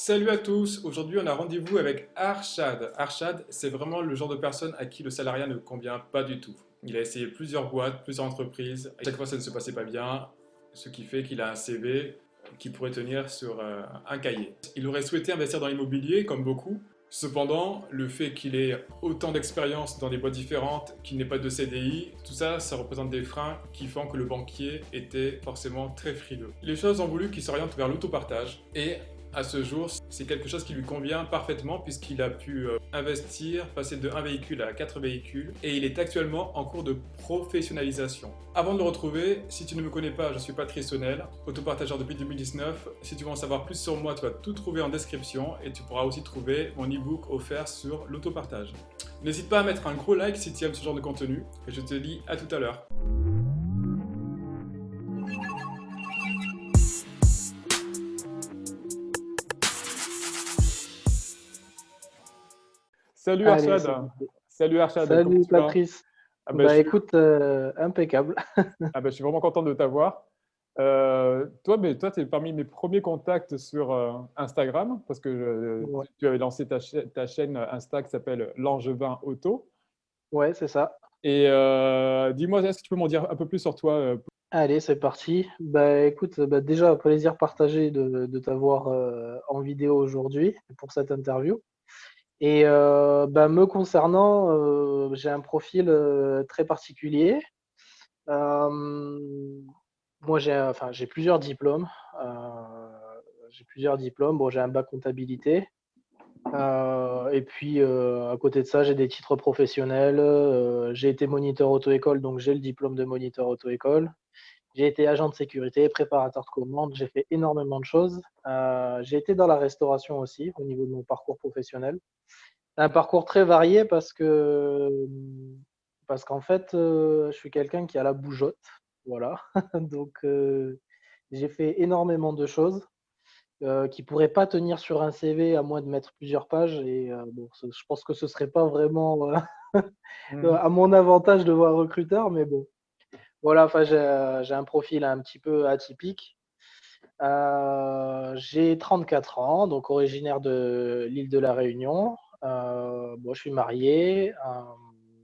Salut à tous, aujourd'hui on a rendez-vous avec Arshad. Arshad, c'est vraiment le genre de personne à qui le salariat ne convient pas du tout. Il a essayé plusieurs boîtes, plusieurs entreprises, à chaque fois ça ne se passait pas bien, ce qui fait qu'il a un CV qui pourrait tenir sur un cahier. Il aurait souhaité investir dans l'immobilier comme beaucoup, cependant le fait qu'il ait autant d'expérience dans des boîtes différentes, qu'il n'ait pas de CDI, tout ça, ça représente des freins qui font que le banquier était forcément très frileux. Les choses ont voulu qu'il s'oriente vers l'autopartage et à ce jour, c'est quelque chose qui lui convient parfaitement puisqu'il a pu investir, passer de un véhicule à 4 véhicules et il est actuellement en cours de professionnalisation. Avant de le retrouver, si tu ne me connais pas, je suis Patrice Sonnel, autopartageur depuis 2019. Si tu veux en savoir plus sur moi, tu vas tout trouver en description et tu pourras aussi trouver mon e-book offert sur l'autopartage. N'hésite pas à mettre un gros like si tu aimes ce genre de contenu et je te dis à tout à l'heure. Salut Allez, c'est Arshad. parti. Salut Arshad, comment Salut tu vas? Patrice. Ah ben, je Bah suis écoute, impeccable. je suis vraiment content de t'avoir. Toi, tu es parmi mes premiers contacts sur Instagram, parce que Ouais, tu avais lancé ta chaîne Insta qui s'appelle Langevin Auto. ouais, c'est ça. Et dis-moi, est-ce que tu peux m'en dire un peu plus sur toi Allez, c'est parti. Bah écoute, bah déjà plaisir partagé de t'avoir en vidéo aujourd'hui pour cette interview. Et bah, me concernant, j'ai un profil très particulier. Euh, Moi, j'ai plusieurs diplômes. Euh, j'ai plusieurs diplômes. Bon, j'ai un bac comptabilité. Et puis, à côté de ça, j'ai des titres professionnels. J'ai été moniteur auto-école, donc j'ai le diplôme de moniteur auto-école. J'ai été agent de sécurité, préparateur de commandes. J'ai fait énormément de choses. J'ai été dans la restauration aussi, au niveau de mon parcours professionnel. Un parcours très varié parce qu'en fait, je suis quelqu'un qui a la bougeotte. Voilà. Donc, j'ai fait énormément de choses qui pourrait pas tenir sur un CV à moins de mettre plusieurs pages. Et bon, je pense que ce serait pas vraiment Mhm. à mon avantage de voir recruteur, mais bon. Voilà, enfin, j'ai un profil un petit peu atypique. J'ai 34 ans, donc originaire de l'île de la Réunion. Bon, je suis marié,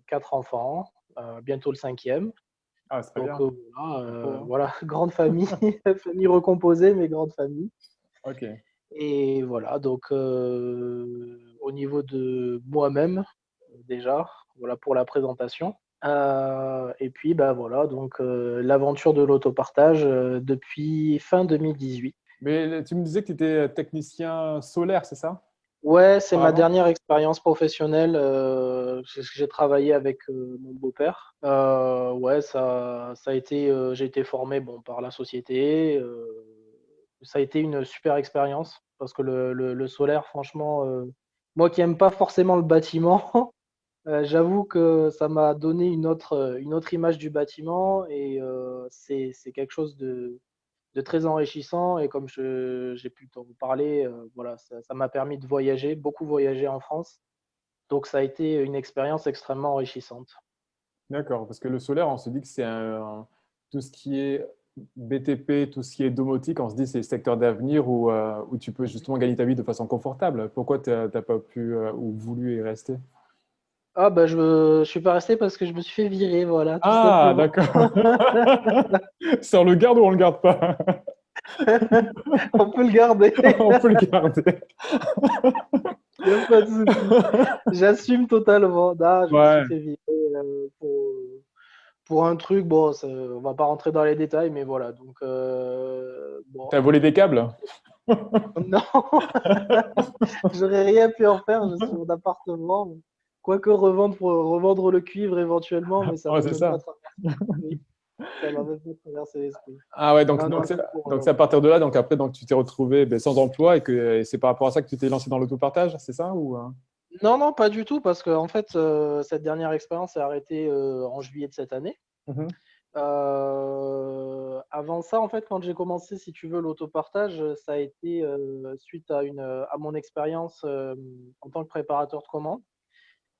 4 enfants, bientôt le cinquième. Ah, c'est très Donc bien. voilà, Bravo, hein. voilà, grande famille, famille recomposée, mais grande famille. Ok. Et voilà, donc au niveau de moi-même, déjà, voilà pour la présentation. Et puis, bah voilà, donc l'aventure de l'autopartage depuis fin 2018. Mais tu me disais que tu étais technicien solaire, c'est ça? Ouais, c'est ma Auparavant? dernière expérience professionnelle. J'ai travaillé avec mon beau-père. Ouais, ça a été, j'ai été formé bon, par la société. Ça a été une super expérience parce que le solaire, franchement, moi qui aime pas forcément le bâtiment, j'avoue que ça m'a donné une autre image du bâtiment et c'est quelque chose de très enrichissant. Et comme j'ai pu t'en parler, voilà, ça m'a permis de voyager, beaucoup voyager en France. Donc ça a été une expérience extrêmement enrichissante. D'accord, parce que le solaire, on se dit que c'est tout ce qui est BTP, tout ce qui est domotique, on se dit que c'est le secteur d'avenir où tu peux justement gagner ta vie de façon confortable. Pourquoi tu n'as pas pu ou voulu y rester? Ah bah je suis pas resté parce que je me suis fait virer, voilà, tout Ah, simplement. d'accord. C'est on le garde ou on le garde pas? On peut le garder, On peut le garder. il n'y a pas de souci. J'assume totalement. Non, je me suis Ouais. fait virer pour un truc, bon, on va pas rentrer dans les détails, mais voilà. Donc, bon, T'as volé des câbles? non, j'aurais rien pu en faire, je suis en appartement. Quoique revendre pour revendre le cuivre éventuellement, mais ça Ouais, m'a c'est même pas ça. traversé l'esprit. Ça m'a même pas traversé l'esprit. Ah ouais, Non, non, non, donc c'est à partir de là, donc après donc tu t'es retrouvé ben, sans emploi et c'est par rapport à ça que tu t'es lancé dans l'autopartage, c'est ça ou non, non, pas du tout, parce que en fait, cette dernière expérience s'est arrêtée en juillet de cette année. Mhm. Avant ça, en fait, quand j'ai commencé, si tu veux, l'autopartage, ça a été suite à mon expérience en tant que préparateur de commandes,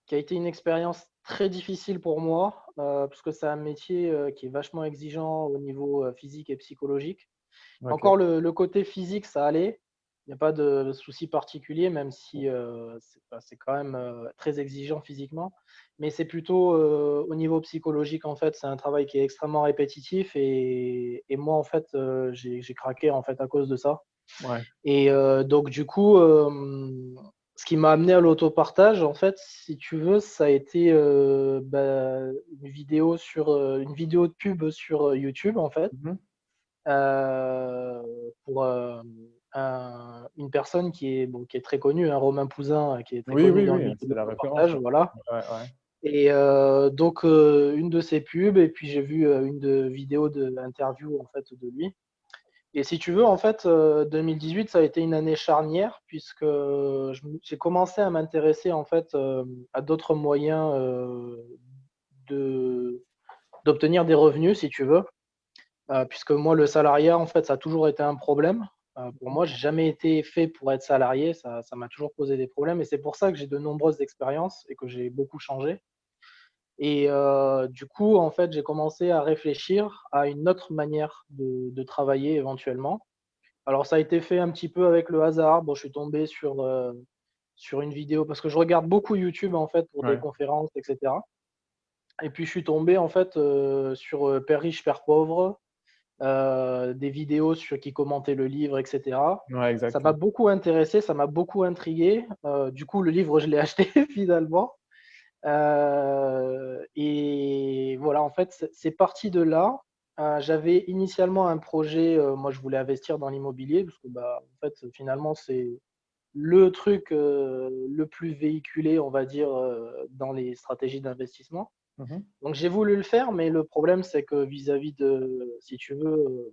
qui a été une expérience très difficile pour moi, parce que c'est un métier qui est vachement exigeant au niveau physique et psychologique. Ok. Encore le côté physique, ça allait, Il n'y a pas de souci particulier, même si, c'est quand même, très exigeant physiquement. Mais c'est plutôt, au niveau psychologique, en fait, c'est un travail qui est extrêmement répétitif et moi, en fait, j'ai craqué, en fait, à cause de ça. Ouais. Et donc du coup, ce qui m'a amené à l'autopartage, en fait, si tu veux, ça a été, une vidéo de pub sur, YouTube, en fait, Mmh. pour, une personne qui est très connue, hein, Romain Pouzin, qui est très Oui, connu oui, dans le oui, milieu de c'est la référence, l'autopartage, ouais. voilà. Ouais, ouais. Et donc une de ses pubs et puis j'ai vu, une vidéo d'interview, en fait, de lui. Et si tu veux, en fait, 2018, ça a été une année charnière puisque j'ai commencé à m'intéresser, en fait, à d'autres moyens, de d'obtenir des revenus, si tu veux. Puisque moi, le salariat, en fait, ça a toujours été un problème. Pour moi, j'ai jamais été fait pour être salarié, ça m'a toujours posé des problèmes et c'est pour ça que j'ai de nombreuses expériences et que j'ai beaucoup changé. Et du coup, en fait, j'ai commencé à réfléchir à une autre manière de travailler éventuellement. Alors ça a été fait un petit peu avec le hasard. Bon, je suis tombé sur une vidéo parce que je regarde beaucoup YouTube, en fait, pour des Ouais. conférences et cetera. Et puis je suis tombé, en fait, sur, Père riche, père pauvre, des vidéos qui commentaient le livre et cetera. Ouais, Ça m'a exactement. beaucoup intéressé, ça m'a beaucoup intrigué. Du coup, le livre, je l'ai acheté finalement. Et voilà, en fait, c'est parti de là. J'avais initialement un projet, moi je voulais investir dans l'immobilier parce que, bah, en fait, finalement, c'est le truc, le plus véhiculé, on va dire, dans les stratégies d'investissement. Mmh. Donc j'ai voulu le faire, mais le problème, c'est que vis-à-vis de, si tu veux,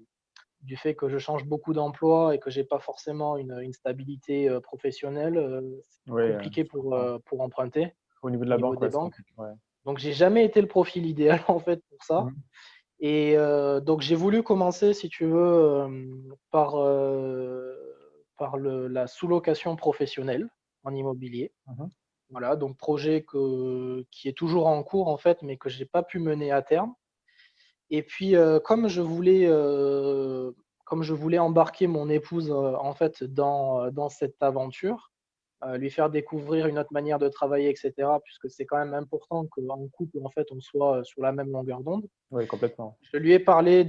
du fait que je change beaucoup d'emploi et que j'ai pas forcément une stabilité, professionnelle, c'est Oui, compliqué je comprends. pour emprunter Au niveau de au la niveau banque, des ouais, c'est banques. compliqué, ouais. Donc j'ai jamais été le profil idéal en fait pour ça. Mmh. Et donc j'ai voulu commencer, si tu veux, par la sous-location professionnelle en immobilier. Mmh. Voilà, donc projet qui est toujours en cours en fait, mais que j'ai pas pu mener à terme. Et puis, comme je voulais embarquer mon épouse, en fait dans cette aventure, lui faire découvrir une autre manière de travailler et cetera, puisque c'est quand même important qu'en couple, en fait, on soit, sur la même longueur d'onde. Oui, complètement. Je lui ai parlé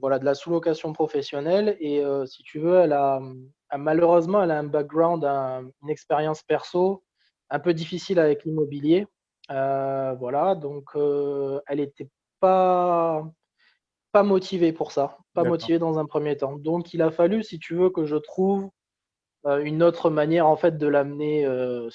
voilà, de la sous-location professionnelle et si tu veux, malheureusement, elle a un background, une expérience perso un peu difficile avec l'immobilier. Voilà, donc elle était pas pas motivée pour ça, pas D'accord. motivée dans un premier temps. Donc il a fallu, si tu veux, que je trouve une autre manière en fait de l'amener, Mmh.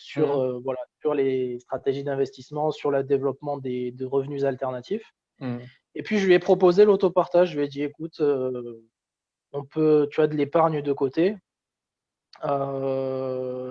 voilà, sur les stratégies d'investissement, sur le développement de revenus alternatifs. Mmh. Et puis je lui ai proposé l'autopartage. Je lui ai dit: «Écoute, tu as de l'épargne de côté.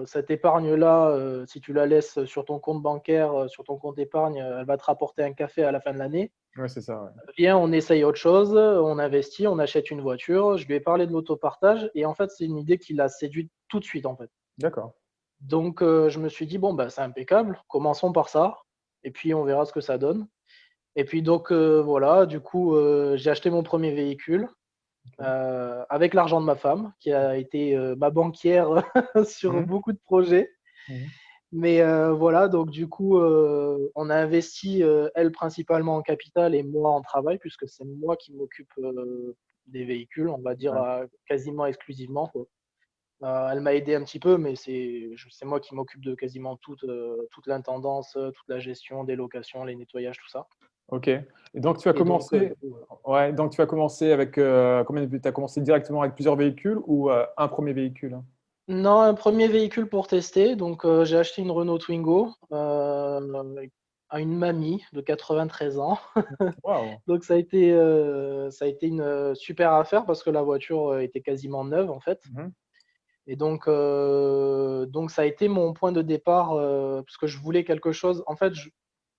Cette épargne-là, si tu la laisses sur ton compte bancaire, sur ton compte épargne, elle va te rapporter un café à la fin de l'année. Ouais, c'est ça, ouais. Viens, on essaye autre chose, on investit, on achète une voiture». Je lui ai parlé de l'autopartage et en fait, c'est une idée qui l'a séduite tout de suite, en fait. D'accord. Donc je me suis dit: «Bon, bah, c'est impeccable, commençons par ça et puis on verra ce que ça donne». Et puis donc voilà, du coup, j'ai acheté mon premier véhicule, OK. avec l'argent de ma femme qui a été, ma banquière sur Mmh. beaucoup de projets. Mmh. Mais voilà, donc du coup, on a investi, elle principalement en capital et moi en travail puisque c'est moi qui m'occupe, des véhicules, on va dire, Ouais. quasiment exclusivement, quoi. Elle m'a aidé un petit peu, mais c'est moi qui m'occupe de quasiment toute l'intendance, toute la gestion des locations, les nettoyages, tout ça. OK. Et donc tu as Et donc du commencé coup, voilà. ouais, donc tu as commencé avec, combien de vé tu as commencé directement avec plusieurs véhicules ou, un premier véhicule? Non, un premier véhicule pour tester, donc j'ai acheté une Renault Twingo, à une mamie de 93 ans. Waouh! Donc ça a été une, super affaire parce que la voiture, était quasiment neuve, en fait. Mmh. Et donc ça a été mon point de départ, parce que je voulais quelque chose en fait,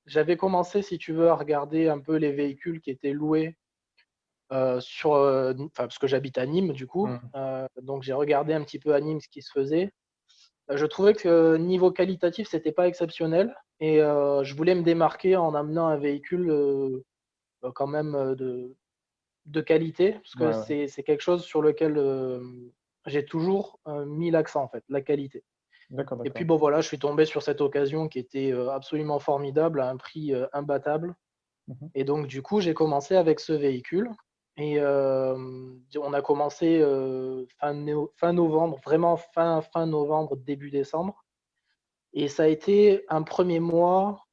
j'avais commencé, si tu veux, à regarder un peu les véhicules qui étaient loués, parce que j'habite à Nîmes, du coup, Mmh. donc j'ai regardé un petit peu à Nîmes ce qui se faisait. Je trouvais que niveau qualitatif, c'était pas exceptionnel et je voulais me démarquer en amenant un véhicule, quand même, de qualité, parce que Ouais, ouais. c'est quelque chose sur lequel, j'ai toujours mis l'accent, en fait, la qualité. D'accord, Et puis, d'accord. bon, voilà, je suis tombé sur cette occasion qui était absolument formidable, à un prix imbattable. Mmh. Et donc, du coup, j'ai commencé avec ce véhicule. Et on a commencé fin novembre, vraiment fin novembre, début décembre. Et ça a été un premier mois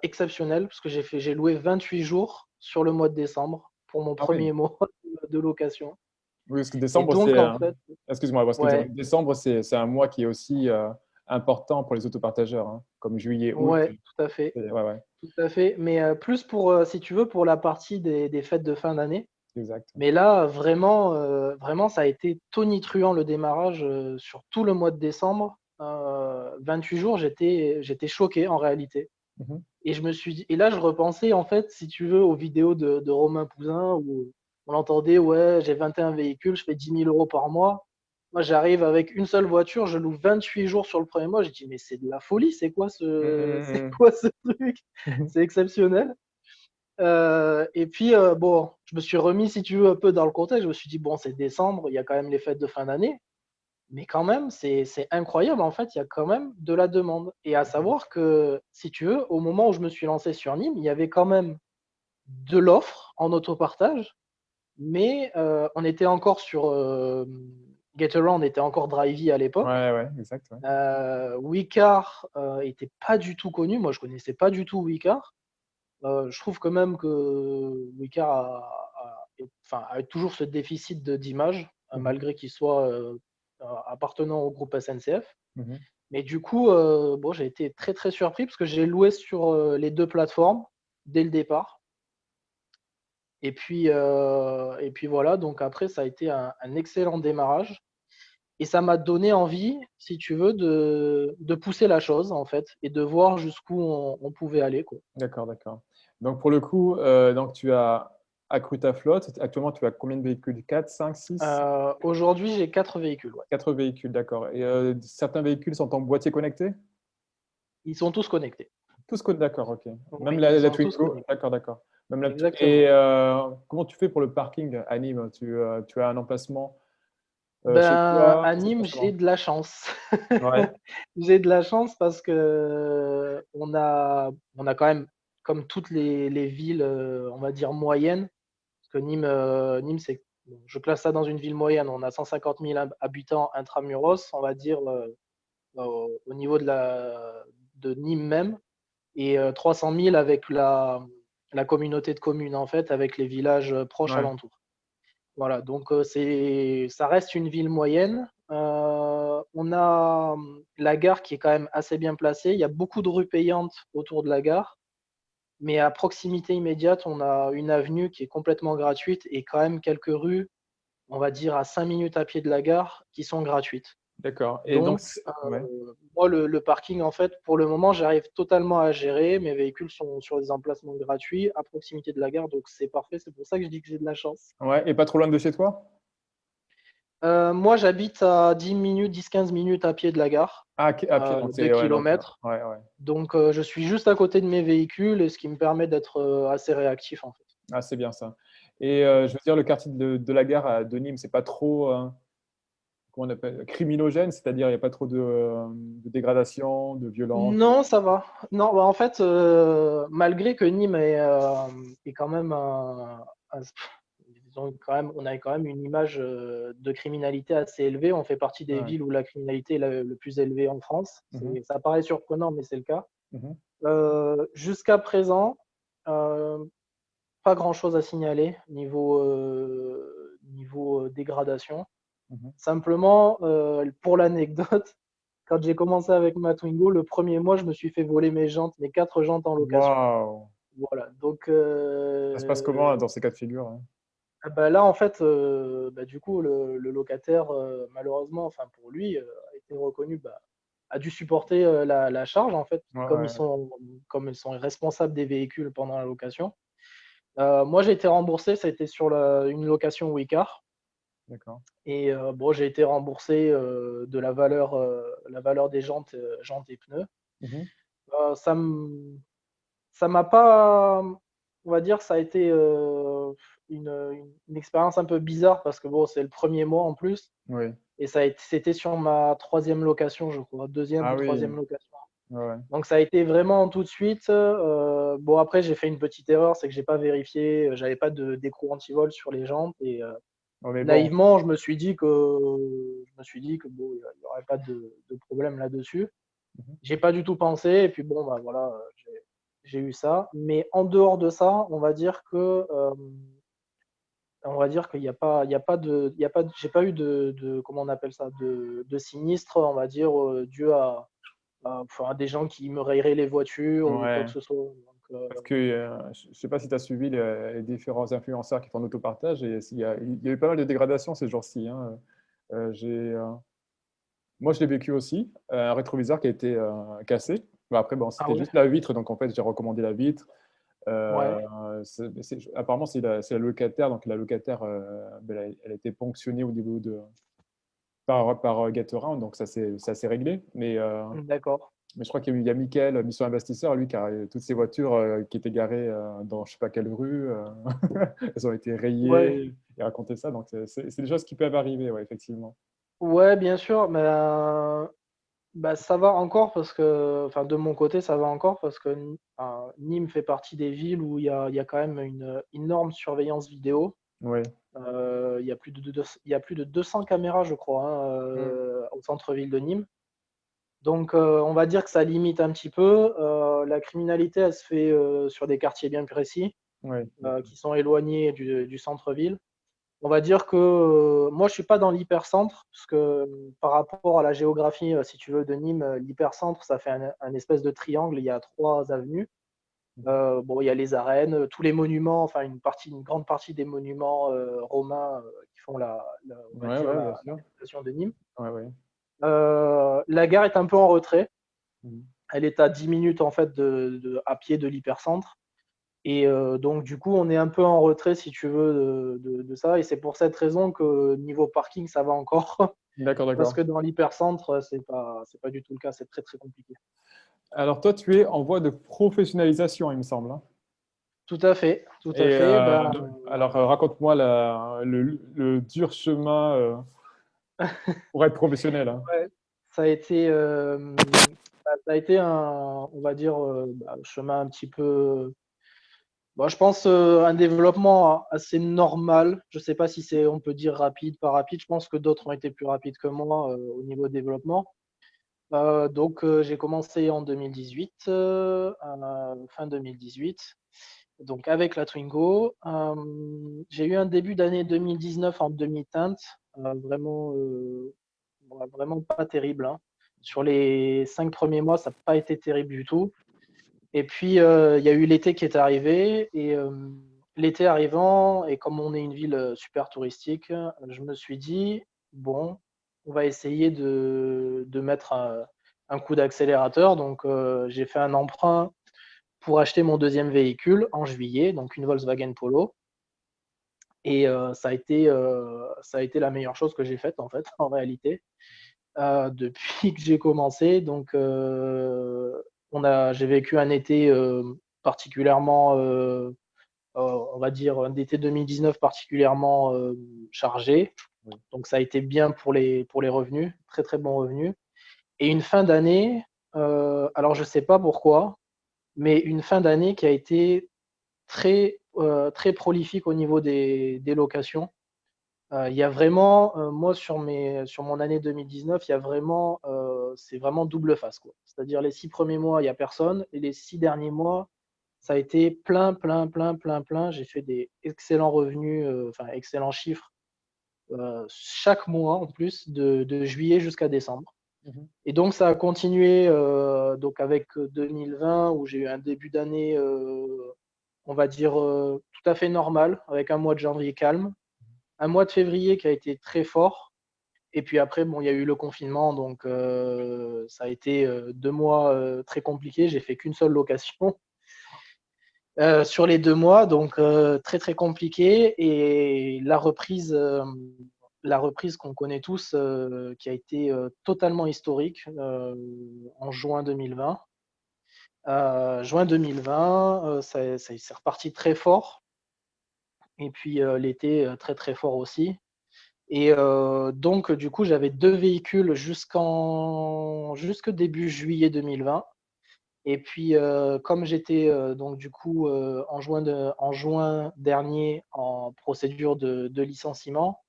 exceptionnel, parce que j'ai loué 28 jours sur le mois de décembre pour mon Ah oui. premier mois de location. Oui, parce que Et décembre, donc, c'est en un fait, excuse-moi, parce que ouais, décembre, c'est un mois qui est aussi, important pour les autopartageurs, hein, comme juillet, août, ouais, tout à fait, c'est ouais, ouais, tout à fait. Mais plus pour, si tu veux, pour la partie des fêtes de fin d'année. exact. Mais là, vraiment, ça a été tonitruant le démarrage sur tout le mois de décembre. 28 jours, j'étais choqué en réalité. Mmh. Et je me suis dit, et là, je repensais en fait, si tu veux, aux vidéos de Romain Pouzin où on entendait, ouais, j'ai 21 véhicules, je fais 10 000 € par mois. Moi, j'arrive avec une seule voiture, je loue 28 jours sur le premier mois. J'ai dit, mais c'est de la folie, Mmh c'est mh, quoi ce truc? mmh mh. C'est exceptionnel. Et puis, bon, je me suis remis, si tu veux, un peu dans le contexte. Je me suis dit, bon, c'est décembre, il y a quand même les fêtes de fin d'année. Mais quand même, c'est incroyable, en fait, il y a quand même de la demande. Et à savoir que, si tu veux, au moment où je me suis lancé sur Nîmes, il y avait quand même de l'offre en autopartage, mais on était encore sur Getaround, on était encore Drivey à l'époque. Ouais, ouais, exact, ouais. Wicar était pas du tout connu. Moi, je connaissais pas du tout Wicar. Je trouve quand même que Wicar a toujours ce déficit d'image, Mmh mh. malgré qu'il soit appartenant au groupe SNCF. Mmh. Mais du coup, bon, j'ai été très, très surpris parce que j'ai loué sur les 2 plateformes dès le départ. Et puis voilà, donc après ça a été un excellent démarrage et ça m'a donné envie, si tu veux, de pousser la chose en fait et de voir jusqu'où on pouvait aller, quoi. D'accord, d'accord. Donc pour le coup, donc tu as accru ta flotte. Actuellement, tu as combien de véhicules? 4, 5, 6, Aujourd'hui, j'ai 4 véhicules, ouais. 4 véhicules, d'accord, et certains véhicules sont en boîtier connecté? Ils sont tous connectés. Tous co d'accord, OK. Même Oui, ils la sont tous Twingo? connectés. D'accord, d'accord. Même la Twi et Exactement. comment tu fais pour le parking à Nîmes? Tu as un emplacement, chez Ben, toi? à Ça se Nîmes, passe j'ai comment? de la chance. Ouais. J'ai de la chance parce qu'on a quand même, comme toutes les villes, on va dire moyennes, parce que Nîmes, c'est bon, je classe ça dans une ville moyenne. On a 150 000 habitants intramuros, on va dire, au niveau de Nîmes même, et 300 000 avec la communauté de communes, en fait, avec les villages proches Ouais. alentours. Voilà, donc ça reste une ville moyenne. On a la gare qui est quand même assez bien placée. Il y a beaucoup de rues payantes autour de la gare, mais à proximité immédiate, on a une avenue qui est complètement gratuite et quand même quelques rues, on va dire à 5 minutes à pied de la gare, qui sont gratuites. D'accord, et donc Donc, c ouais. moi, le parking, en fait, pour le moment, j'arrive totalement à gérer. Mes véhicules sont sur des emplacements gratuits à proximité de la gare, donc c'est parfait. C'est pour ça que je dis que j'ai de la chance. Ouais, et pas trop loin de chez toi? Moi, j'habite à 10 minutes, 10-15 minutes à pied de la gare, À pied, donc 2 c'est ouais, donc kilomètres. ouais, ouais. Donc, je suis juste à côté de mes véhicules et ce qui me permet d'être assez réactif, en fait. Ah, c'est bien ça, et je veux dire le quartier de la gare à de Nîmes, c'est pas trop, comment on appelle? Criminogène? C'est-à-dire il y a pas trop de dégradation, de violence? Non, ça va. Non, bah, en fait, malgré que Nîmes est quand même disons quand même, on a quand même une image de criminalité assez élevée. On fait partie des Ouais. villes où la criminalité est le plus élevée en France. Mmh mh. Ça paraît surprenant, mais c'est le cas. Mmh mh. Jusqu'à présent, pas grand-chose à signaler niveau dégradation. Mmh mh. Simplement, pour l'anecdote, quand j'ai commencé avec ma Twingo, le premier mois, je me suis fait voler mes jantes, mes 4 jantes en location. Waouh! Voilà, donc Ça se passe comment dans ces cas de figure, hein? bah, là, en fait, bah, du coup, le locataire, malheureusement, enfin pour lui, a été reconnu, bah, a dû supporter, la charge, en fait, Ouais, comme ouais, ils ouais. sont comme ils sont responsables des véhicules pendant la location. Moi, j'ai été remboursé, ça a été sur une location Wicar. D'accord. Et bon, j'ai été remboursé de la valeur des jantes et pneus. Mmh mh. Heu, ça m ça m'a pas, on va dire, ça a été, une expérience un peu bizarre parce que bon, c'est le premier mois en plus Oui. et c'était sur ma troisième location, je crois, deuxième Ah ou oui. troisième location. Ouais, ouais. Donc ça a été vraiment tout de suite. Bon après j'ai fait une petite erreur, c'est que j'ai pas vérifié, j'avais pas d'écrou anti-vol sur les jantes et Ouais, mais bon. naïvement je me suis dit que bon, il y aurait pas de problème là-dessus. Mhm. J'ai pas du tout pensé et puis bon bah voilà, j'ai eu ça. Mais en dehors de ça, on va dire qu'il y a pas, j'ai pas eu comment on appelle ça, de sinistre, on va dire, dû enfin, à des gens qui me rayeraient les voitures ou quoi que Ouais. ce soit. Donc, Parce que je ne sais pas si tu as suivi les différents influenceurs qui font l'autopartage et il y a eu pas mal de dégradations ces jours-ci, hein. Moi, je l'ai vécu aussi, un rétroviseur qui a été cassé. Mais après, bon, ah c'était ouais, juste la vitre, donc en fait, j'ai recommandé la vitre. ouais, Apparemment, c'est la locataire, donc la locataire, ben, elle a été ponctionnée au niveau par Gaterin, donc ça s'est réglé. d'accord. Mais je crois qu'il y a Mickaël, Mission Investisseur, lui, qui a toutes ces voitures qui étaient garées dans je sais pas quelle rue. Elles ont été Ouais, rayées. Il racontait ça, donc c'est des choses qui peuvent arriver, ouais, effectivement. ouais, bien sûr, mais bah, ça va encore parce que, enfin, de mon côté, ça va encore parce que enfin, Nîmes fait partie des villes où il y a quand même une énorme surveillance vidéo. Oui. Il y a plus de 200 caméras, je crois, hein, Mm. au centre-ville de Nîmes. Donc, on va dire que ça limite un petit peu. La criminalité, elle se fait sur des quartiers bien précis, Ouais. qui sont éloignés du centre-ville. On va dire que moi, je suis pas dans l'hypercentre, parce que par rapport à la géographie, si tu veux, de Nîmes, l'hypercentre, ça fait un espèce de triangle. Il y a trois avenues. Bon, il y a les arènes, tous les monuments, enfin une grande partie des monuments romains qui font on va Ouais, dire ouais, bien la sûr. réputation de Nîmes. Ouais, ouais. La gare est un peu en retrait. Mhm. Elle est à 10 minutes en fait à pied de l'hypercentre. Et donc, du coup, on est un peu en retrait, si tu veux, de ça. Et c'est pour cette raison que niveau parking, ça va encore. D'accord, Parce d'accord. que dans l'hypercentre, c'est pas du tout le cas. C'est très, très compliqué. Alors, toi, tu es en voie de professionnalisation, il me semble, hein. Tout à fait. Tout à Et fait. Ben, alors, raconte-moi le dur chemin pour être professionnel, hein. ouais, ça a été, ça a été on va dire, un chemin un petit peu. Bon, je pense un développement assez normal. Je ne sais pas si on peut dire rapide, pas rapide. Je pense que d'autres ont été plus rapides que moi au niveau développement. Donc, j'ai commencé en 2018, fin 2018, donc avec la Twingo. J'ai eu un début d'année 2019 en demi-teinte, vraiment, ouais, vraiment pas terrible, hein. Sur les 5 premiers mois, ça n'a pas été terrible du tout. Et puis, il y a eu l'été qui est arrivé. Et l'été arrivant, et comme on est une ville super touristique, je me suis dit, bon, on va essayer de mettre un coup d'accélérateur. Donc, j'ai fait un emprunt pour acheter mon deuxième véhicule en juillet, donc une Volkswagen Polo. Et ça a été la meilleure chose que j'ai faite, en fait, en réalité, depuis que j'ai commencé. Donc, j'ai vécu un été particulièrement, on va dire, un été 2019 particulièrement chargé. Oui. Donc, ça a été bien pour les revenus, très très bons revenus. Et une fin d'année, alors je ne sais pas pourquoi, mais une fin d'année qui a été très, très prolifique au niveau des locations. Il y a vraiment, moi sur mon année 2019, c'est vraiment double face, quoi. C'est-à-dire les 6 premiers mois, il y a personne et les 6 derniers mois, ça a été plein, plein, plein, plein, plein. J'ai fait des excellents revenus, enfin excellents chiffres, chaque mois en plus de juillet jusqu'à décembre. Mhm. Et donc ça a continué, donc avec 2020 où j'ai eu un début d'année, on va dire, tout à fait normal avec un mois de janvier calme, un mois de février qui a été très fort. Et puis après, bon, il y a eu le confinement, donc ça a été 2 mois très compliqués. J'ai fait qu'une seule location sur les 2 mois, donc très très compliqué. Et la reprise qu'on connaît tous, qui a été totalement historique en juin 2020. Juin 2020, c'est reparti très fort. et puis l'été, très, très fort aussi. Et donc du coup, j'avais 2 véhicules jusque début juillet 2020. Et puis, comme j'étais, donc du coup, en juin dernier en procédure de licenciement,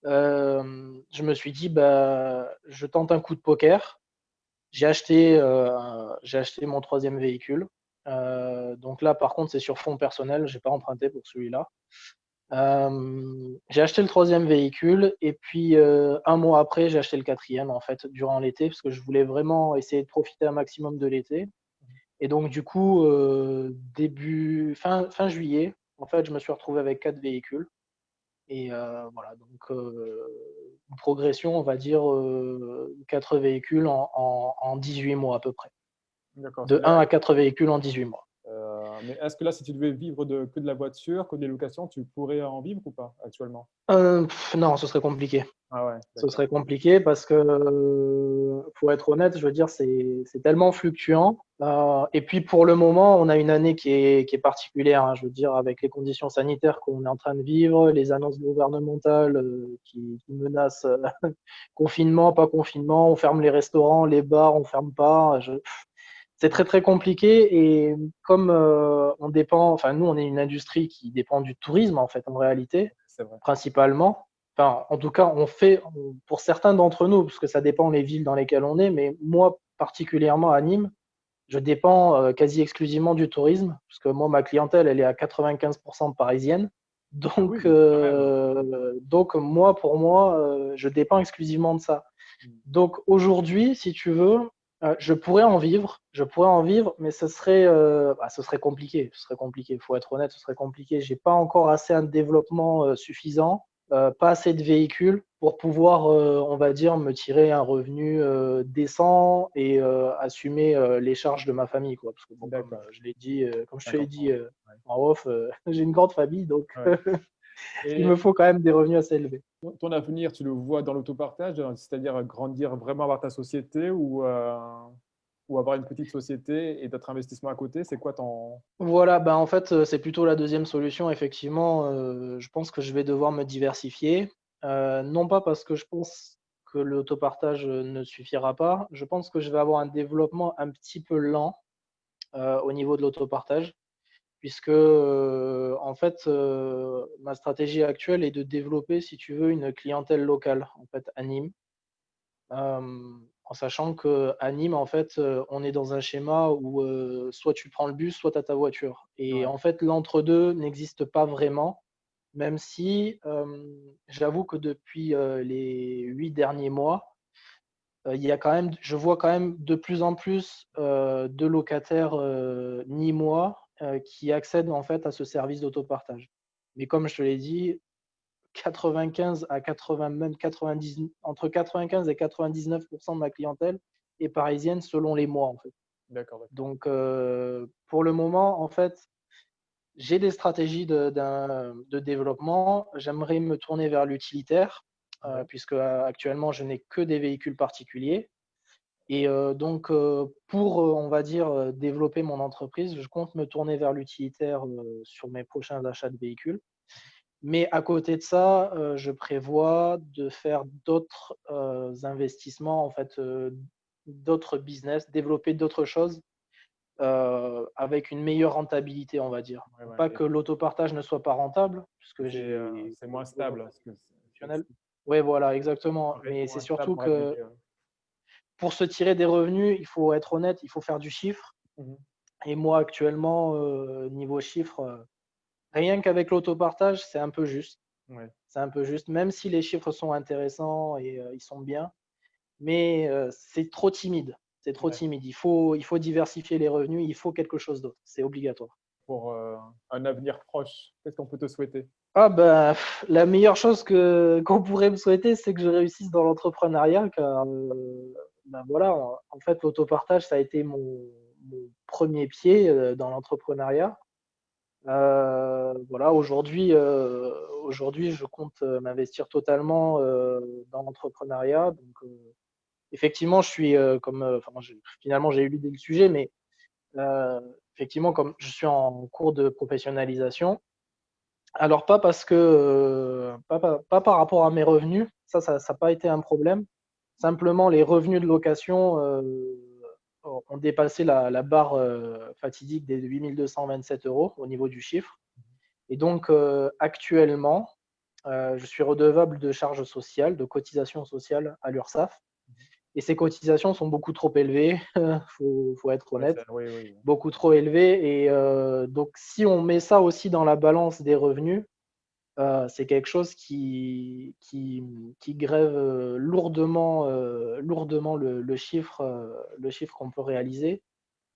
je me suis dit: «Bah, je tente un coup de poker». J'ai acheté mon troisième véhicule. Donc là, par contre, c'est sur fonds personnels, j'ai pas emprunté pour celui-là. J'ai acheté le troisième véhicule et puis, 1 mois après, j'ai acheté le quatrième en fait, durant l'été, parce que je voulais vraiment essayer de profiter un maximum de l'été. Et donc du coup, début fin juillet, en fait, je me suis retrouvé avec 4 véhicules et voilà donc une progression, on va dire, 4 véhicules en 18 mois à peu près. D'accord. De 1 à 4 véhicules en 18 mois. Mais est-ce que là, si tu devais vivre que de la voiture, que des locations, tu pourrais en vivre ou pas actuellement? Non, ce serait compliqué. Ah ouais, Ce d'accord. serait compliqué parce que, pour être honnête, je veux dire, c'est tellement fluctuant. Et puis pour le moment, on a une année qui est particulière, hein. Je veux dire, avec les conditions sanitaires qu'on est en train de vivre, les annonces gouvernementales qui menacent confinement, pas confinement, on ferme les restaurants, les bars, on ferme pas. C'est très très compliqué. Et comme on dépend, enfin nous, on est une industrie qui dépend du tourisme en fait, en réalité, C'est vrai. principalement. Enfin, en tout cas, pour certains d'entre nous, parce que ça dépend les villes dans lesquelles on est, mais moi, particulièrement à Nîmes, je dépends quasi exclusivement du tourisme, parce que moi, ma clientèle, elle est à 95% parisienne. Ah oui, Donc, quand même. moi, pour moi, je dépends exclusivement de ça. Mmh. Donc, aujourd'hui, si tu veux, je pourrais en vivre, mais ce serait compliqué. Ce serait compliqué. Il faut être honnête, ce serait compliqué. J'ai pas encore assez un développement suffisant, pas assez de véhicules pour pouvoir, on va dire, me tirer un revenu décent et assumer les charges de ma famille, quoi. Parce que bon, comme D'accord, je l'ai dit, comme je c'est te l'ai important. dit Ouais. en off, j'ai une grande famille, donc Ouais. il me Et faut quand même des revenus assez élevés. ton avenir, tu le vois dans l'autopartage, c'est-à-dire grandir vraiment avoir ta société ou avoir une petite société et d'autres investissements à côté? C'est quoi ton Voilà, bah, en fait, c'est plutôt la deuxième solution effectivement, je pense que je vais devoir me diversifier, non pas parce que je pense que l'autopartage, ne suffira pas. Je pense que je vais avoir un développement un petit peu lent, au niveau de l'autopartage puisque, en fait, ma stratégie actuelle est de développer, si tu veux, une clientèle locale, en fait, à Nîmes. En sachant qu'à Nîmes, en fait, on est dans un schéma où, soit tu prends le bus, soit tu as ta voiture. Et ouais, en fait, l'entre-deux n'existe pas vraiment, même si, j'avoue que depuis, les 8 derniers mois, il y a quand même je vois quand même de plus en plus, de locataires, nîmois, qui accèdent, en fait, à ce service d'autopartage. Mais comme je te l'ai dit, 95 à 80, même 90, entre 95 et 99 de ma clientèle est parisienne selon les mois, en fait. d'accord, d'accord. Donc, pour le moment, en fait, j'ai des stratégies de développement. J'aimerais me tourner vers l'utilitaire, Ouais, puisque, actuellement, je n'ai que des véhicules particuliers. Et donc, pour, on va dire, développer mon entreprise, je compte me tourner vers l'utilitaire, sur mes prochains achats de véhicules. Mais à côté de ça, je prévois de faire d'autres, investissements, en fait, d'autres business, développer d'autres choses, avec une meilleure rentabilité, on va dire. ouais, ouais Pas et que l'autopartage ne soit pas rentable, puisque c'est moins le stable local parce que professionnel. Ouais, voilà, exactement. ça reste Mais c'est moins stable surtout pour rester, que pour se tirer des revenus, il faut être honnête, il faut faire du chiffre. mmh mh. Et moi, actuellement, niveau chiffres, rien qu'avec l'autopartage, c'est un peu juste. Ouais, C'est un peu juste, même si les chiffres sont intéressants et ils sont bien, mais c'est trop timide. C'est trop ouais, timide. Il faut diversifier les revenus, il faut quelque chose d'autre. C'est obligatoire. pour, un avenir proche, qu'est-ce qu'on peut te souhaiter? Ah bah, la meilleure chose qu'on pourrait me souhaiter, c'est que je réussisse dans l'entrepreneuriat car, bah, voilà, en fait, l'autopartage, ça a été mon 1er pied, dans l'entrepreneuriat. Voilà, aujourd'hui, je compte, m'investir totalement, dans l'entrepreneuriat. Donc, effectivement, je suis, enfin, finalement, j'ai éludé le sujet, mais, effectivement, comme je suis en cours de professionnalisation, Alors pas parce que pas par rapport à mes revenus, ça n'a pas été un problème. Simplement, les revenus de location ont dépassé la barre fatidique des 8 227 € au niveau du chiffre. Et donc, actuellement, je suis redevable de charges sociales, de cotisations sociales à l'URSSAF. Et ces cotisations sont beaucoup trop élevées, faut être Ouais, honnête, oui, oui. beaucoup trop élevées. Et donc, si on met ça aussi dans la balance des revenus, c'est quelque chose qui grève lourdement le chiffre qu'on peut réaliser.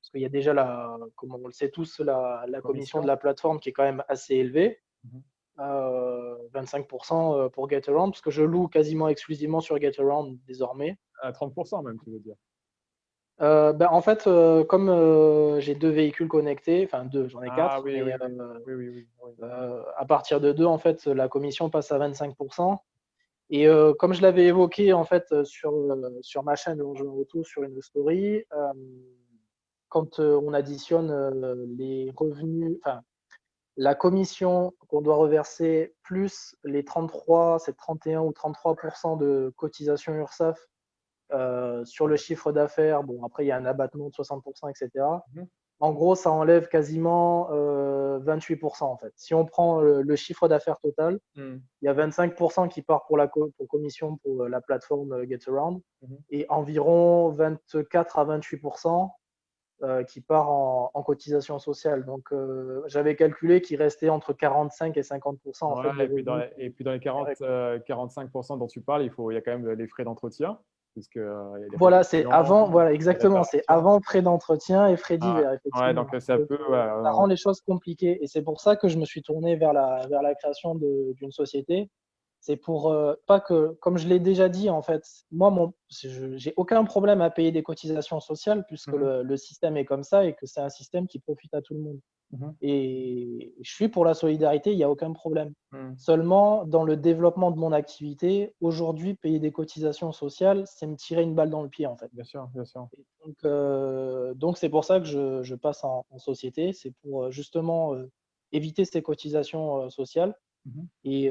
Parce qu'il y a déjà, comme on le sait tous, la commission de Commission. la plateforme qui est quand même assez élevée. Mhm. 25% pour Getaround, parce que je loue quasiment exclusivement sur Getaround désormais. À 30% même, tu veux dire. En fait, comme j'ai 2 véhicules connectés, enfin 2, j'en ai Ah 4, oui, mais oui, oui. Oui, oui, oui, oui. à partir de 2, en fait, la commission passe à 25%. Et comme je l'avais évoqué en fait sur ma chaîne L'Enjeu Auto sur une story, quand on additionne les revenus, enfin la commission qu'on doit reverser plus les 33, c'est 31 ou 33% de cotisation URSSAF sur le chiffre d'affaires. Bon, après, il y a un abattement de 60%, etc. Mhm. En gros, ça enlève quasiment 28% en fait. Si on prend le chiffre d'affaires total, Mhm. il y a 25% qui part pour la commission pour la plateforme Getaround Mhm. et environ 24 à 28% qui part en cotisation sociale. Donc, j'avais calculé qu'il restait entre 45 et 50% en fait Ouais, de et revenus puis dans les 40, 45% dont tu parles, il y a quand même les frais d'entretien, puisque il y a les Voilà, c'est avant, réparations, voilà, les exactement, c'est réparations. avant frais d'entretien et frais Ah, divers, ouais, donc effectivement. ça Donc, peut. Ouais, ça rend les choses compliquées et c'est pour ça que je me suis tourné vers la création d'une société. C'est pour pas que, comme je l'ai déjà dit, en fait, moi, j'ai aucun problème à payer des cotisations sociales puisque mhm, le système est comme ça et que c'est un système qui profite à tout le monde. mhm, Et je suis pour la solidarité, il n'y a aucun problème. mhm. Seulement, dans le développement de mon activité, aujourd'hui, payer des cotisations sociales, c'est me tirer une balle dans le pied, en fait. Bien sûr, bien sûr. Et donc c'est pour ça que je passe en société. C'est pour justement éviter ces cotisations sociales Mhm. et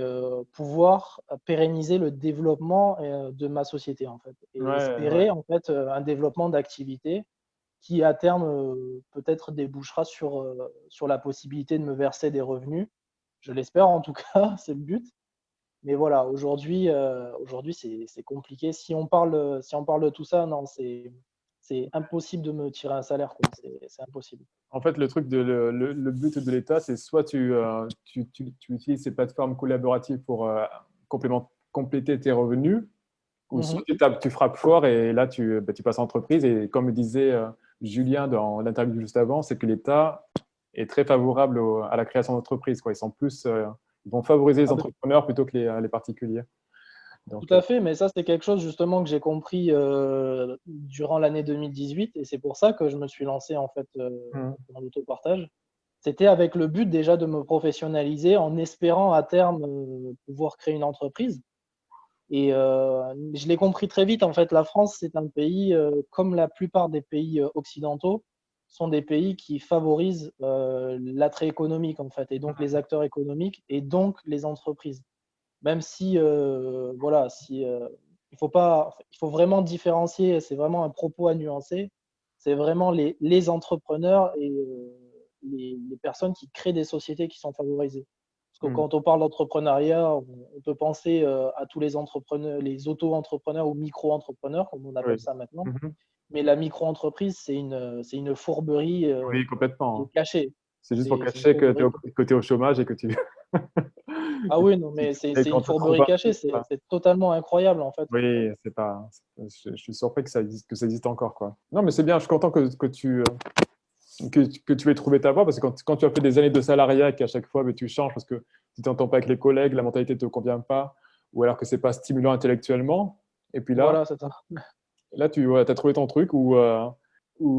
pouvoir pérenniser le développement de ma société, en fait. Et Ouais, ouais. espérer, en fait, un développement d'activité qui à terme peut-être débouchera sur la possibilité de me verser des revenus. Je l'espère en tout cas, c'est le but. Mais voilà, aujourd'hui c'est compliqué. Si on parle de tout ça, non, c'est impossible de me tirer un salaire, quoi. C'est impossible. En fait, le truc le but de l'État, c'est soit tu utilises ces plateformes collaboratives pour compléter tes revenus, ou soit Mhm. tu frappes fort et là, tu passes en entreprise. Et comme le disait Julien dans l'interview juste avant, c'est que l'État est très favorable à la création d'entreprises, quoi. Ils vont favoriser les Ah ben, entrepreneurs plutôt que les particuliers. tout Donc, à fait, mais ça c'est quelque chose justement que j'ai compris durant l'année 2018 et c'est pour ça que je me suis lancé en fait hmm, dans l'autopartage. C'était avec le but déjà de me professionnaliser en espérant à terme pouvoir créer une entreprise. Et je l'ai compris très vite, en fait, la France, c'est un pays, comme la plupart des pays occidentaux, sont des pays qui favorisent l'attrait économique, en fait, et donc les acteurs économiques, et donc les entreprises. Même si, voilà, il faut vraiment différencier, c'est vraiment un propos à nuancer, c'est vraiment les entrepreneurs et les personnes qui créent des sociétés qui sont favorisées. Parce que hmm. quand on parle d'entrepreneuriat, on peut penser à tous les entrepreneurs, les auto-entrepreneurs ou micro-entrepreneurs, comme on appelle Oui. ça maintenant. Mhm. Mais la micro-entreprise, c'est une fourberie Oui, qui complètement, hein. est cachée. C'est juste pour C'est une cacher que fourberie. tu es au chômage et que tu. Ah oui, non, mais Et c'est quand une tu te fourberie cachée. revendiques, voilà. C'est totalement incroyable, en fait. Oui, c'est pas. Je suis surpris que ça existe encore, quoi. Non, mais c'est bien. Je suis content que tu aies trouvé ta voie parce que quand tu as fait des années de salariat et qu'à chaque fois tu changes parce que tu t'entends pas avec les collègues, la mentalité te convient pas, ou alors que c'est pas stimulant intellectuellement. Et puis Voilà, c'est ça. là tu as trouvé ton truc où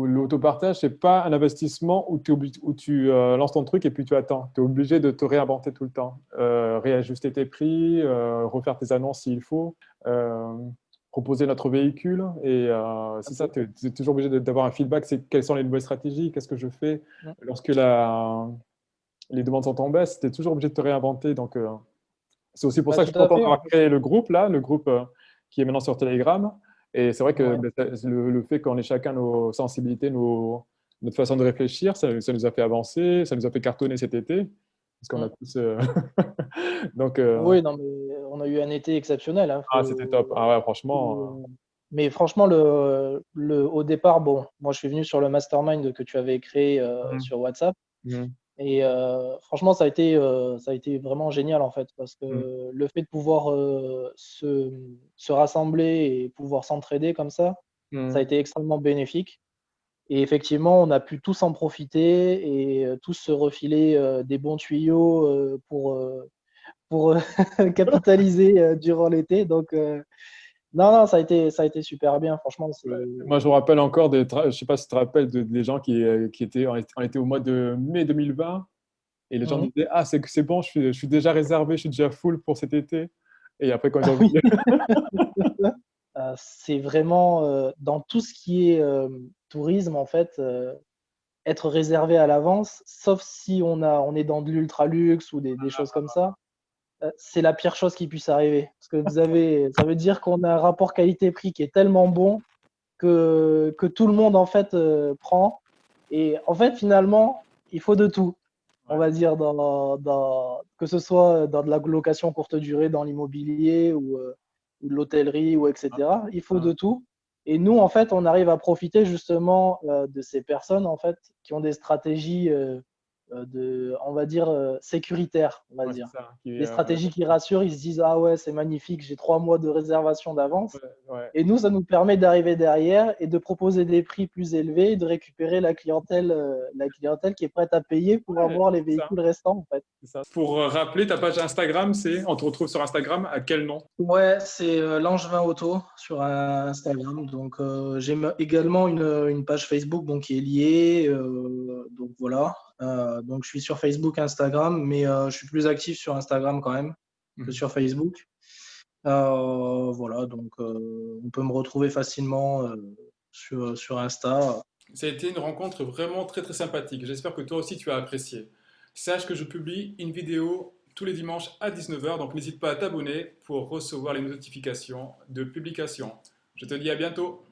l'autopartage, c'est pas un investissement où tu lances ton truc et puis tu attends. Tu es obligé de te réinventer tout le temps, réajuster tes prix, refaire tes annonces s'il faut, euh, proposer notre véhicule. Et c'est ça, tu es toujours obligé d'avoir un feedback. C'est quelles sont les nouvelles stratégies, qu'est-ce que je fais lorsque les demandes sont tombées, c'était toujours obligé de te réinventer. Donc, c'est aussi pour Bah, ça que je tout suis à content fait. En d'avoir fait. créé le groupe, là, le groupe qui est maintenant sur Telegram. Et c'est vrai que Ouais. ben, le fait qu'on ait chacun nos sensibilités, notre façon de réfléchir, ça nous a fait avancer, ça nous a fait cartonner cet été. Parce qu'on a Mm. tous. Donc, Oui, non, mais on a eu un été exceptionnel. Hein, c'était top. Ah ouais, franchement. Mais franchement, au départ, bon, moi je suis venu sur le mastermind que tu avais créé Mhm. sur WhatsApp. Mhm. Et franchement, ça a été vraiment génial en fait, parce Mhm. que le fait de pouvoir se rassembler et pouvoir s'entraider comme ça a Mhm. été extrêmement bénéfique. Et effectivement, on a pu tous en profiter et tous se refiler des bons tuyaux pour capitaliser durant l'été. Donc, non, non, ça a été super bien. Franchement, c'est. Moi, je me rappelle encore, je ne sais pas si tu te rappelles, des gens qui étaient, on était au mois de mai 2020 et les gens Mhm. disaient, ah, c'est bon, je suis déjà réservé, je suis déjà full pour cet été. Et après, quand ils ont vu. Oui. C'est vraiment dans tout ce qui est tourisme, en fait, être réservé à l'avance, sauf si on est dans de l'ultra luxe ou des choses comme ça, c'est la pire chose qui puisse arriver. Parce que ça veut dire qu'on a un rapport qualité-prix qui est tellement bon que tout le monde en fait prend. Et en fait, finalement, il faut de tout. On Ouais. va dire que ce soit dans de la location courte durée, dans l'immobilier ou de l'hôtellerie ou etc. Il faut de Hein. tout. Et nous, en fait, on arrive à profiter justement de ces personnes en fait qui ont des stratégies on va dire sécuritaires, on va Ouais, c'est dire. ça. Des stratégies qui rassurent. Ils se disent ah ouais, c'est magnifique, j'ai 3 mois de réservation d'avance. Ouais, ouais. Et nous, ça nous permet d'arriver derrière et de proposer des prix plus élevés et de récupérer la clientèle qui est prête à payer pour Ouais, avoir les c'est ça, véhicules restants, en fait. c'est ça. Pour rappeler, ta page Instagram, on te retrouve sur Instagram à quel nom? Ouais, c'est Langevin Auto sur Instagram. Donc, également une page Facebook donc, qui est liée. Donc, voilà. Donc, je suis sur Facebook, Instagram, mais je suis plus actif sur Instagram quand même que Mhm. sur Facebook. Voilà, donc on peut me retrouver facilement sur Insta. Ça a été une rencontre vraiment très très sympathique. J'espère que toi aussi tu as apprécié. Sache que je publie une vidéo tous les dimanches à 19 h, donc n'hésite pas à t'abonner pour recevoir les notifications de publication. Je te dis à bientôt.